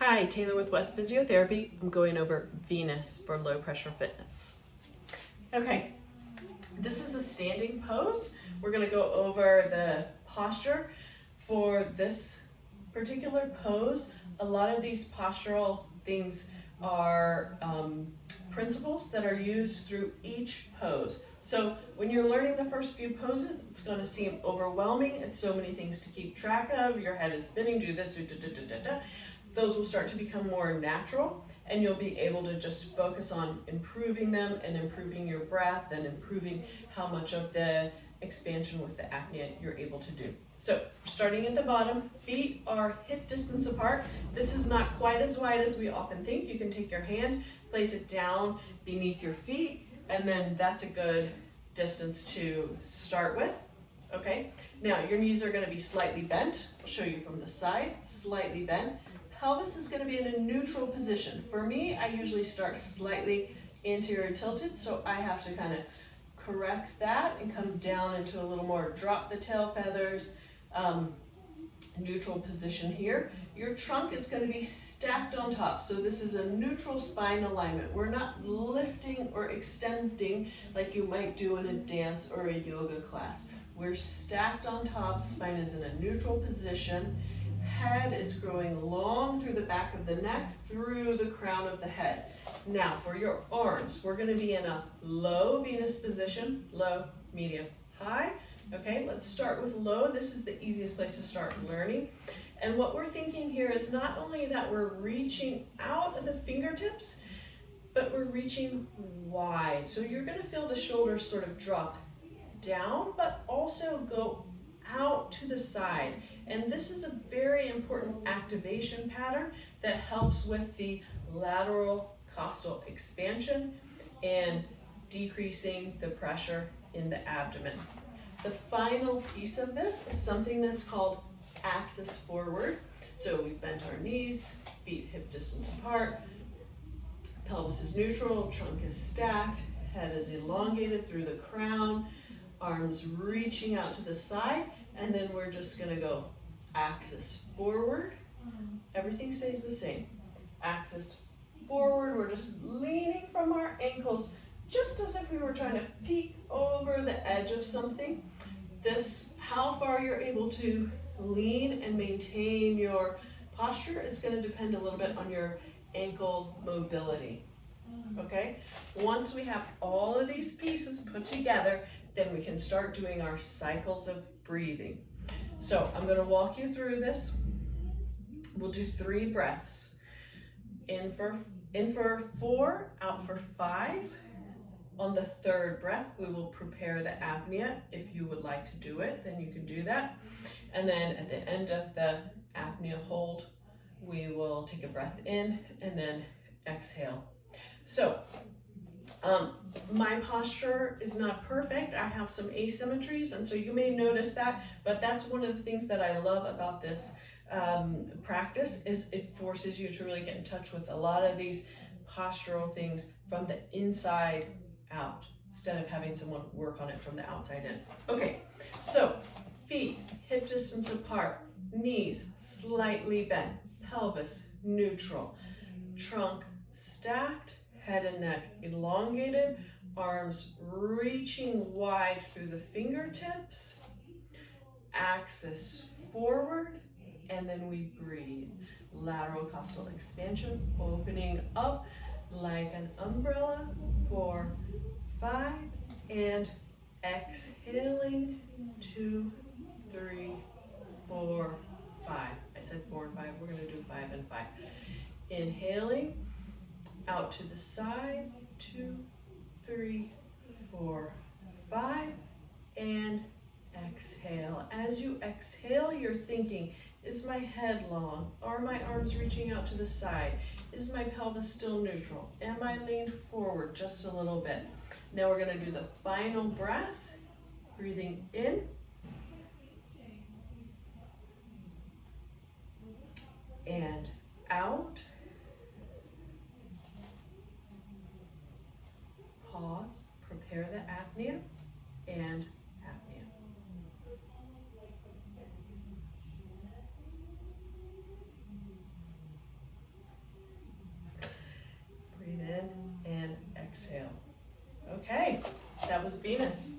Hi, Taylor with West Physiotherapy. I'm going over Venus for low pressure fitness. Okay, this is a standing pose. We're going to go over the posture for this particular pose. A lot of these postural things are principles that are used through each pose. So when you're learning the first few poses, it's going to seem overwhelming. It's so many things to keep track of. Your head is spinning, do this, do da da da da da. Those will start to become more natural, and you'll be able to just focus on improving them and improving your breath and improving how much of the expansion with the apnea you're able to do. So starting at the bottom, feet are hip distance apart. This is not quite as wide as we often think. You can take your hand, place it down beneath your feet, and then that's a good distance to start with. Okay, now your knees are going to be slightly bent. I'll show you from the side, slightly bent. Pelvis is going to be in a neutral position. For me, I usually start slightly anterior tilted, so I have to kind of correct that and come down into a little more, drop the tail feathers, neutral position here. Your trunk is going to be stacked on top, so this is a neutral spine alignment. We're not lifting or extending like you might do in a dance or a yoga class. We're stacked on top, spine is in a neutral position. Head is growing long through the back of the neck, through the crown of the head. Now for your arms, we're going to be in a low Venus position, low, medium, high. Okay, let's start with low. This is the easiest place to start learning. And what we're thinking here is not only that we're reaching out at the fingertips, but we're reaching wide. So you're going to feel the shoulders sort of drop down, but also go out to the side. And this is a very important activation pattern that helps with the lateral costal expansion and decreasing the pressure in the abdomen. The final piece of this is something that's called axis forward. So we bent our knees, feet hip distance apart, pelvis is neutral, trunk is stacked, head is elongated through the crown, arms reaching out to the side, and then we're just going to go axis forward. Everything stays the same. Axis forward, we're just leaning from our ankles just as if we were trying to peek over the edge of something. This, how far you're able to lean and maintain your posture is going to depend a little bit on your ankle mobility. Okay? Once we have all of these pieces put together, then we can start doing our cycles of breathing. So I'm going to walk you through this. We'll do 3 breaths. In for 4, out for 5. On the 3rd breath, we will prepare the apnea. If you would like to do it, then you can do that. And then at the end of the apnea hold, we will take a breath in and then exhale. So my posture is not perfect. I have some asymmetries, and so you may notice that, but that's one of the things that I love about this practice is it forces you to really get in touch with a lot of these postural things from the inside out instead of having someone work on it from the outside in. Okay, so feet hip distance apart, knees slightly bent, pelvis neutral, trunk stacked, head and neck elongated, arms reaching wide through the fingertips, axis forward, and then we breathe. Lateral costal expansion, opening up like an umbrella, 4, 5, and exhaling, 2, 3, 4, 5. I said 4 and 5, we're gonna do 5 and 5. Inhaling, out to the side, 2, 3, 4, 5, and exhale. As you exhale, you're thinking, is my head long? Are my arms reaching out to the side? Is my pelvis still neutral? Am I leaned forward just a little bit? Now we're going to do the final breath, breathing in and out. Pause, prepare the apnea, and apnea. exhale. Okay, that was Venus.